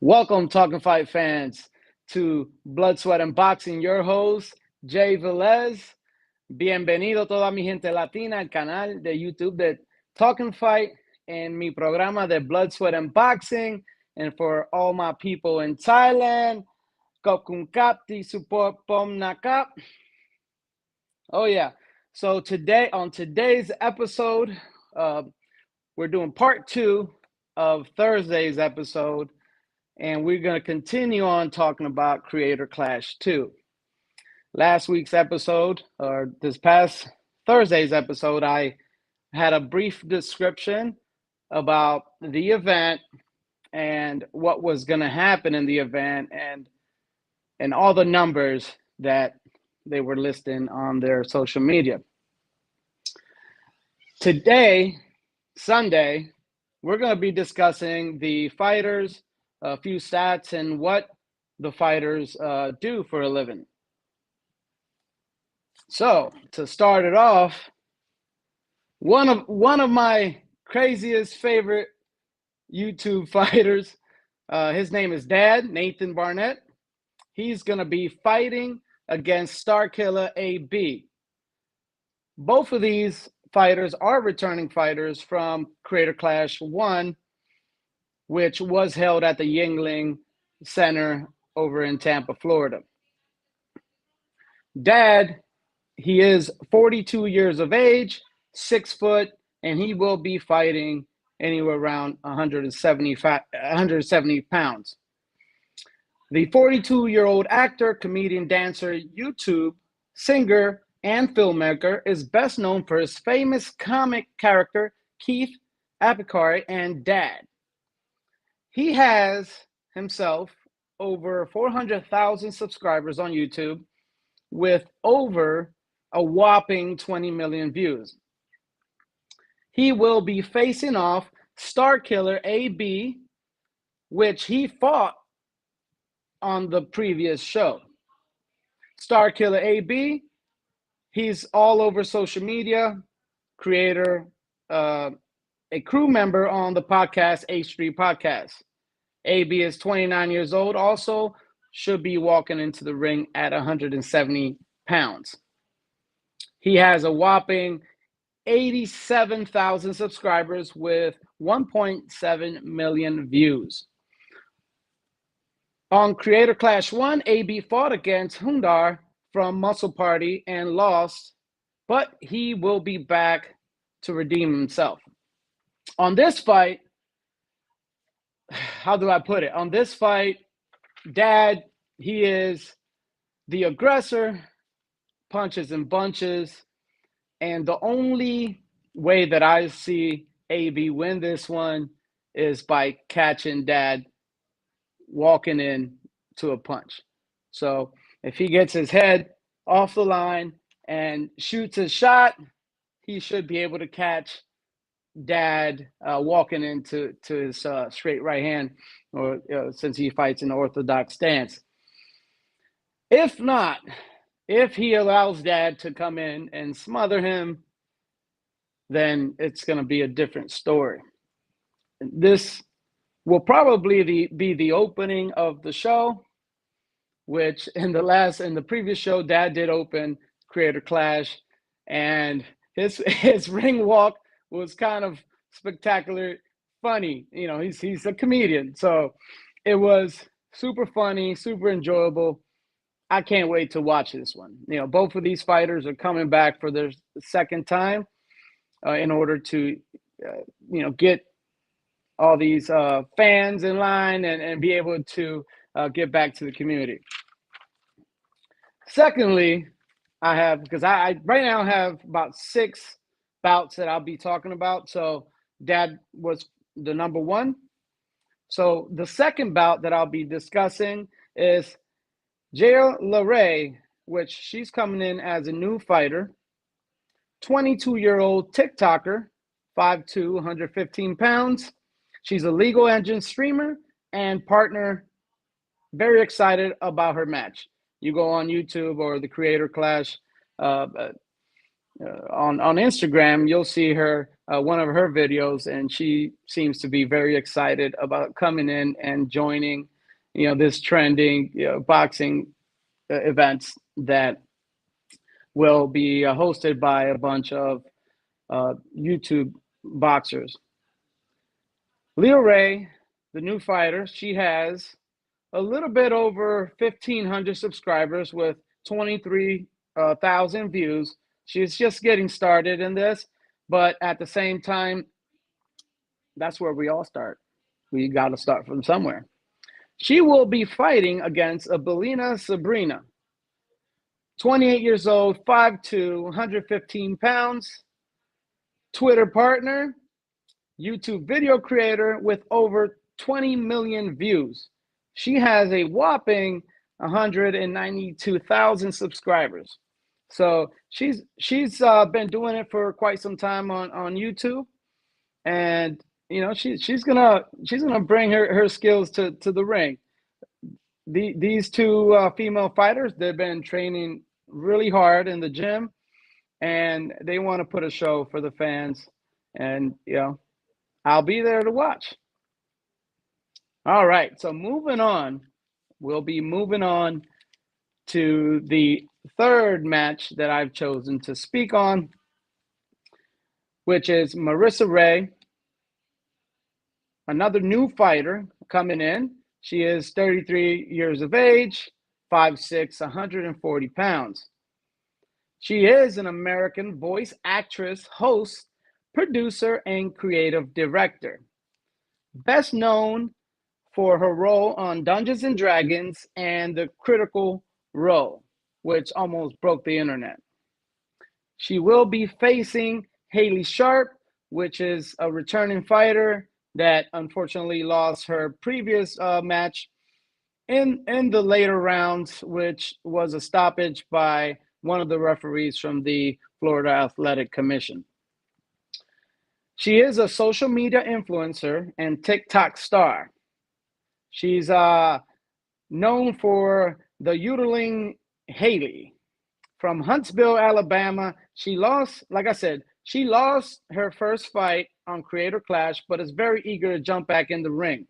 Welcome, Talking Fight fans, to Blood, Sweat, and Boxing. Your host, Jay Velez. Bienvenido toda mi gente latina al canal de YouTube de Talking Fight and mi programa de Blood, Sweat, and Boxing. And for all my people in Thailand, Kokun Kapti Support Pom Nakap. Oh, yeah. So on today's episode, we're doing part 2 of Thursday's episode. And we're going to continue on talking about Creator Clash 2. Last week's episode, or this past Thursday's episode, I had a brief description about the event and what was going to happen in the event and all the numbers that they were listing on their social media. Today, Sunday, we're going to be discussing the fighters, a few stats, and what the fighters do for a living. So to start it off, one of my craziest favorite YouTube fighters, his name is Dad, Nathan Barnett. He's going to be fighting against Starkiller AB. Both of these fighters are returning fighters from Creator Clash 1, which was held at the Yuengling Center over in Tampa, Florida. Dad, he is 42 years of age, 6 foot, and he will be fighting anywhere around 170 pounds. The 42-year-old actor, comedian, dancer, YouTube, singer, and filmmaker is best known for his famous comic character, Keith Apicari, and Dad. He has himself over 400,000 subscribers on YouTube with over a whopping 20 million views. He will be facing off Starkiller AB, which he fought on the previous show. Starkiller AB, he's all over social media, creator, a crew member on the podcast H3 Podcast. AB is 29 years old, also should be walking into the ring at 170 pounds. He has a whopping 87,000 subscribers with 1.7 million views. On Creator Clash 1, AB fought against Hundar from Muscle Party and lost, but he will be back to redeem himself. On this fight, how do I put it? On this fight, Dad, he is the aggressor, punches in bunches, and the only way that I see AB win this one is by catching Dad walking in to a punch. So if he gets his head off the line and shoots his shot, he should be able to catch Dad walking into his straight right hand, or since he fights in the orthodox stance. If not, if he allows Dad to come in and smother him, then it's going to be a different story. This will probably be the opening of the show, which in the previous show, Dad did open Creator Clash, and his ring walk was kind of spectacular, funny. You know, he's a comedian, so it was super funny, super enjoyable. I can't wait to watch this one. You know, both of these fighters are coming back for their second time in order to, get all these fans in line and be able to get back to the community. Secondly, because I right now have about 6 bouts that I'll be talking about. So Dad was the number 1. So the second bout that I'll be discussing is Jaelaray, which she's coming in as a new fighter, 22-year-old TikToker, 5'2", 115 pounds. She's a legal engine streamer and partner. Very excited about her match. You go on YouTube or the Creator Clash on Instagram, you'll see her one of her videos, and she seems to be very excited about coming in and joining, this trending, boxing events that will be hosted by a bunch of YouTube boxers. Jaelaray, the new fighter, she has a little bit over 1,500 subscribers with 23,000 views. She's just getting started in this, but at the same time, that's where we all start. We got to start from somewhere. She will be fighting against Abelina Sabrina, 28 years old, 5'2", 115 pounds, Twitter partner, YouTube video creator with over 20 million views. She has a whopping 192,000 subscribers. So she's been doing it for quite some time on YouTube, and she's gonna bring her skills to the ring. These two female fighters, they've been training really hard in the gym, and they want to put a show for the fans, and I'll be there to watch. All right, so moving on, we'll be moving on to the third match that I've chosen to speak on, which is Marissa Ray, another new fighter coming in. She is 33 years of age, 5'6", 140 pounds. She is an American voice actress, host, producer, and creative director. Best known for her role on Dungeons and Dragons and the Critical Role, which almost broke the internet. She will be facing Haley Sharp, which is a returning fighter that unfortunately lost her previous match in the later rounds, which was a stoppage by one of the referees from the Florida Athletic Commission. She is a social media influencer and TikTok star. She's known for the yodeling Haley. From Huntsville, Alabama, she lost her first fight on Creator Clash, but is very eager to jump back in the ring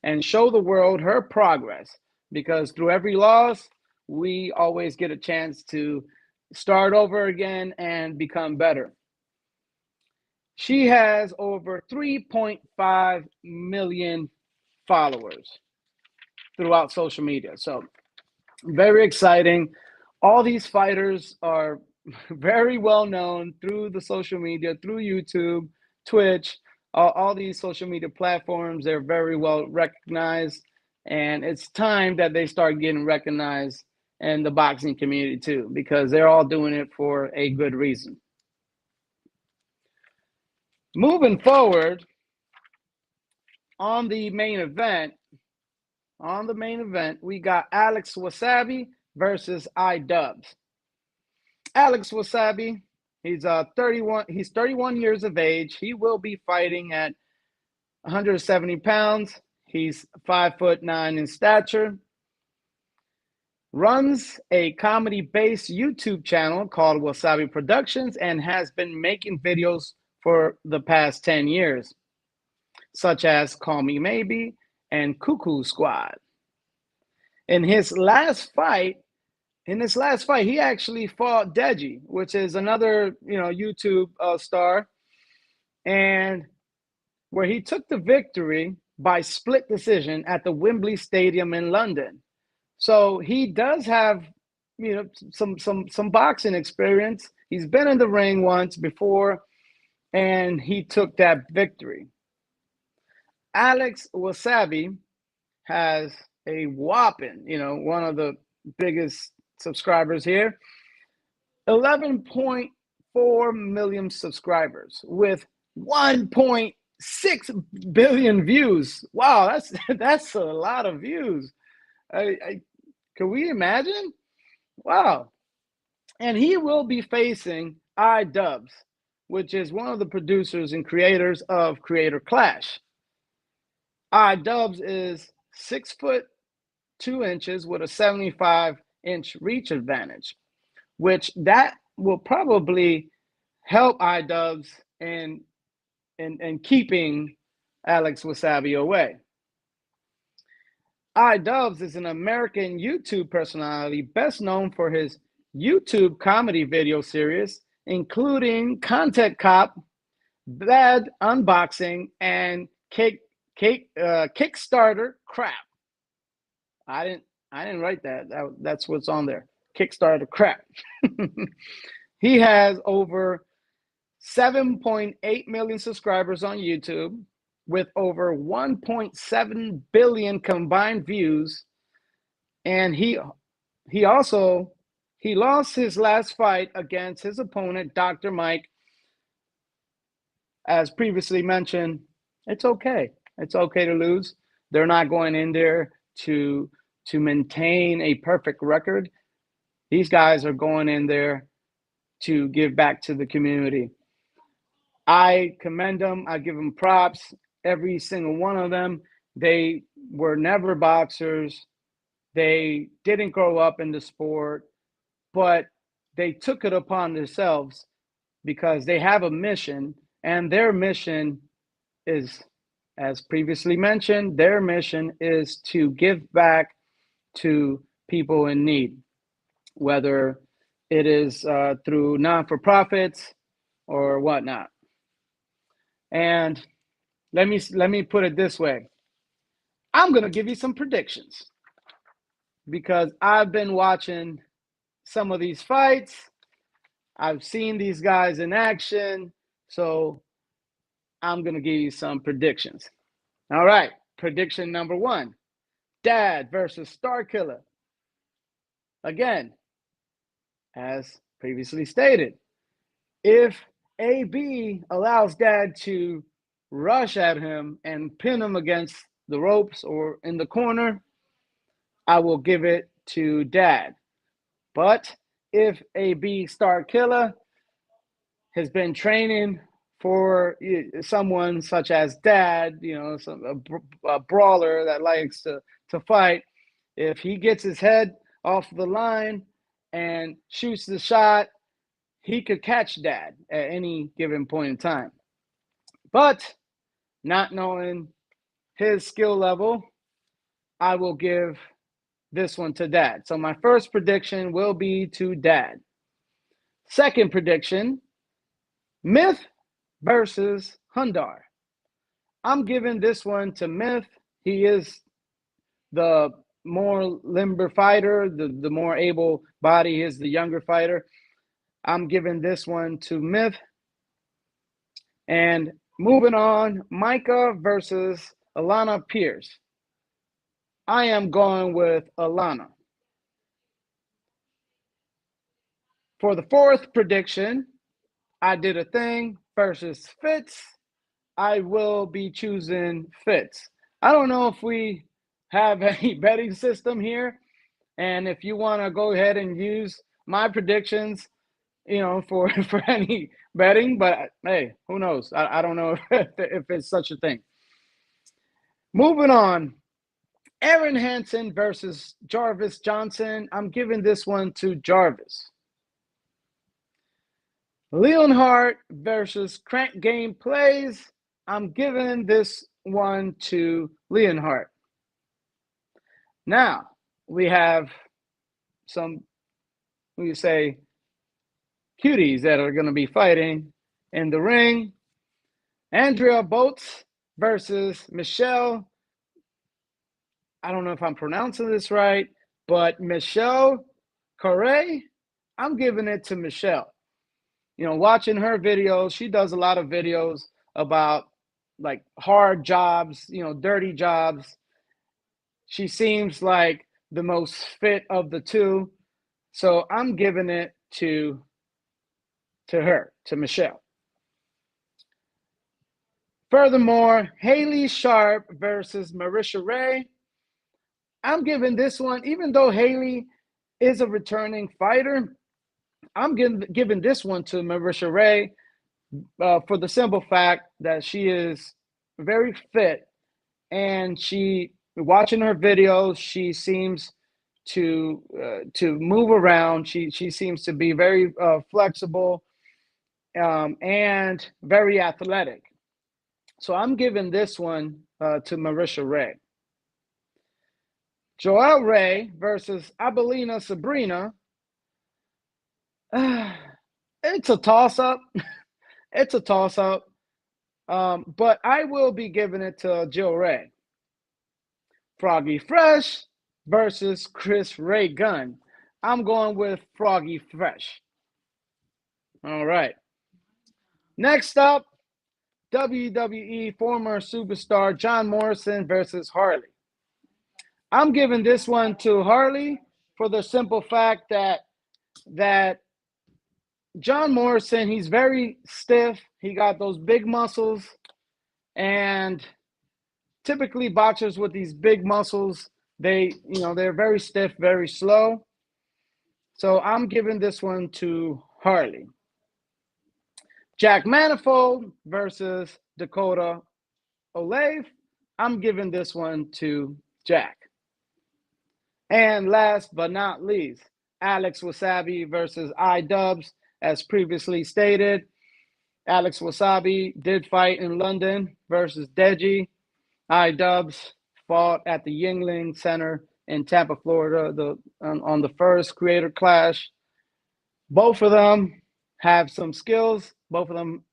and show the world her progress, because through every loss, we always get a chance to start over again and become better. She has over 3.5 million followers throughout social media. So very exciting. All these fighters are very well known through the social media, through YouTube, Twitch, all these social media platforms. They're very well recognized, and it's time that they start getting recognized in the boxing community too, because they're all doing it for a good reason. Moving forward on the main event, we got Alex Wassabi versus iDubbbz. Alex Wassabi, he's 31 years of age. He will be fighting at 170 pounds. He's 5'9" in stature. Runs a comedy-based YouTube channel called Wassabi Productions and has been making videos for the past 10 years, such as Call Me Maybe and Cuckoo Squad. In his last fight, he actually fought Deji, which is another, YouTube star, and where he took the victory by split decision at the Wembley Stadium in London. So he does have, some boxing experience. He's been in the ring once before, and he took that victory. Alex Wassabi has a whopping, one of the biggest subscribers here, 11.4 million subscribers with 1.6 billion views. Wow, that's a lot of views. Can we imagine? Wow. And he will be facing iDubbbz, which is one of the producers and creators of Creator Clash. iDubbbz is 6'2" with a 75-inch reach advantage, which that will probably help iDubbbz and keeping Alex Wassabi away. iDubbbz is an American YouTube personality best known for his YouTube comedy video series, including Content Cop, Bad Unboxing, and Kickstarter Crap. I didn't write that. That's what's on there. Kickstarter Crap. He has over 7.8 million subscribers on YouTube, with over 1.7 billion combined views, and he lost his last fight against his opponent, Dr. Mike. As previously mentioned, it's okay. It's okay to lose. They're not going in there to maintain a perfect record. These guys are going in there to give back to the community. I commend them. I give them props. Every single one of them. They were never boxers. They didn't grow up in the sport, but they took it upon themselves because they have a mission, and their mission is, as previously mentioned, their mission is to give back to people in need, whether it is through non-for-profits or whatnot. And let me put it this way. I'm going to give you some predictions because I've been watching some of these fights. I've seen these guys in action. So I'm going to give you some predictions. All right. Prediction number 1. Dad versus Star Killer. Again, as previously stated, if AB allows Dad to rush at him and pin him against the ropes or in the corner, I will give it to Dad. But if AB Star Killer has been training for someone such as Dad, a brawler that likes to fight, if he gets his head off the line and shoots the shot, he could catch Dad at any given point in time. But not knowing his skill level, I will give this one to Dad. So my first prediction will be to Dad. Second prediction, Myth versus Hundar. I'm giving this one to Myth. He is the more limber fighter, the more able body. He is the younger fighter. I'm giving this one to Myth. And moving on, Micah versus Alana Pierce. I am going with Alana. For the fourth prediction, I did a thing versus Fitz. I will be choosing Fitz. I don't know if we have any betting system here, and if you want to go ahead and use my predictions, for any betting, but hey, who knows? I don't know if it's such a thing. Moving on, Aaron Hansen versus Jarvis Johnson. I'm giving this one to Jarvis. Leonhardt versus Crank Game Plays. I'm giving this one to Leonhardt. Now, we have some, cuties that are going to be fighting in the ring. Andrea Boats versus Michelle. I don't know if I'm pronouncing this right, but Michelle Correa, I'm giving it to Michelle. Watching her videos, she does a lot of videos about like hard jobs, dirty jobs. She seems like the most fit of the two. So I'm giving it to her, to Michelle. Furthermore, Haley Sharp versus Marisha Ray. I'm giving this one, even though Haley is a returning fighter, I'm giving this one to Marisha Ray for the simple fact that she is very fit, and watching her videos, she seems to move around. She seems to be very flexible, and very athletic. So I'm giving this one to Marisha Ray. Jaelaray versus Abelina Sabrina. It's a toss-up. It's a toss-up. But I will be giving it to Jaelaray. Froggy Fresh versus Chris Ray Gunn. I'm going with Froggy Fresh. All right. Next up, WWE former superstar John Morrison versus Harley. I'm giving this one to Harley for the simple fact that John Morrison, he's very stiff. He got those big muscles, and typically boxers with these big muscles, they're very stiff, very slow. So I'm giving this one to Harley. Jack Manifold versus Dakota Olave. I'm giving this one to Jack. And last but not least, Alex Wassabi versus iDubbbz. As previously stated, Alex Wassabi did fight in London versus Deji. iDubbbz fought at the Yuengling Center in Tampa, Florida, on the first Creator Clash. Both of them have some skills. Both of them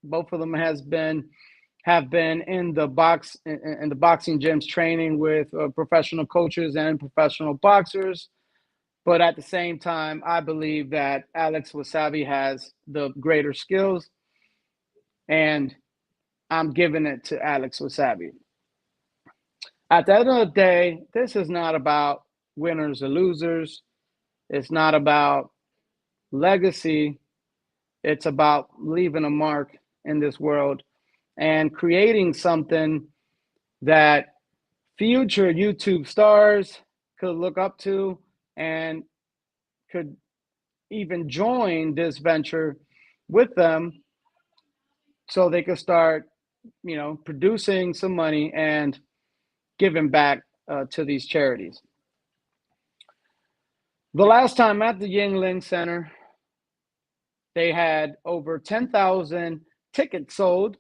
have been in the boxing gyms training with professional coaches and professional boxers. But at the same time, I believe that Alex Wassabi has the greater skills, and I'm giving it to Alex Wassabi. At the end of the day, this is not about winners or losers. It's not about legacy. It's about leaving a mark in this world and creating something that future YouTube stars could look up to and could even join this venture with them, so they could start, producing some money and giving back to these charities. The last time at the Yuengling Center, they had over 10,000 tickets sold,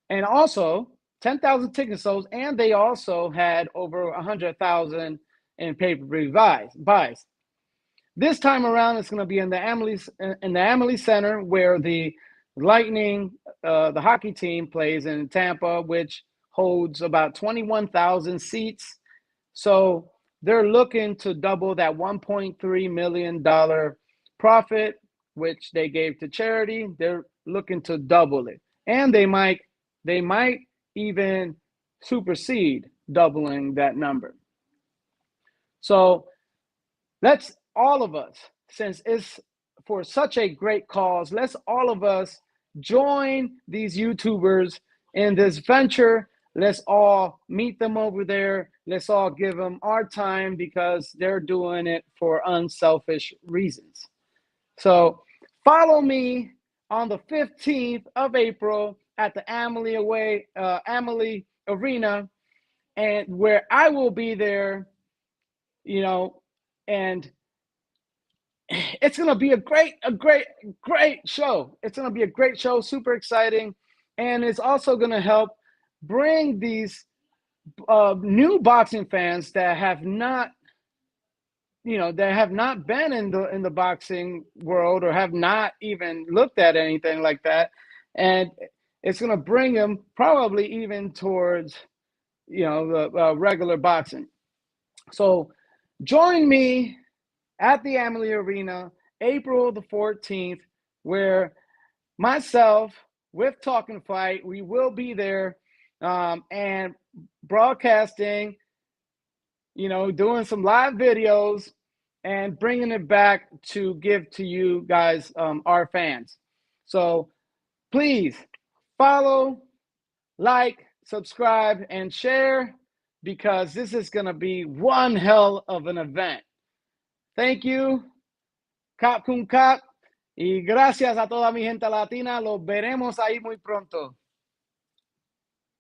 and also 10,000 tickets sold, and they also had over 100,000 in pay-per-view buys. This time around, it's going to be in the Amalie Center, where the Lightning, the hockey team, plays in Tampa, which holds about 21,000 seats. So they're looking to double that $1.3 million profit, which they gave to charity. They're looking to double it, and they might even supersede doubling that number. So let's all of us, since it's for such a great cause, let's all of us join these YouTubers in this venture. Let's all meet them over there. Let's all give them our time, because they're doing it for unselfish reasons. So follow me on the 15th of April at the Amalie Arena, and where I will be there, and it's going to be a great show. It's going to be a great show, super exciting, and it's also going to help bring these new boxing fans that have not been in the boxing world, or have not even looked at anything like that, and it's going to bring them probably even towards the regular boxing. So join me at the Amalie Arena, April the 14th, where myself with Talkin Fight, we will be there, and broadcasting, doing some live videos and bringing it back to give to you guys, our fans. So please follow, like, subscribe, and share, because this is going to be one hell of an event. Thank you. Cap cum cap. Y gracias a toda mi gente latina. Los veremos ahí muy pronto.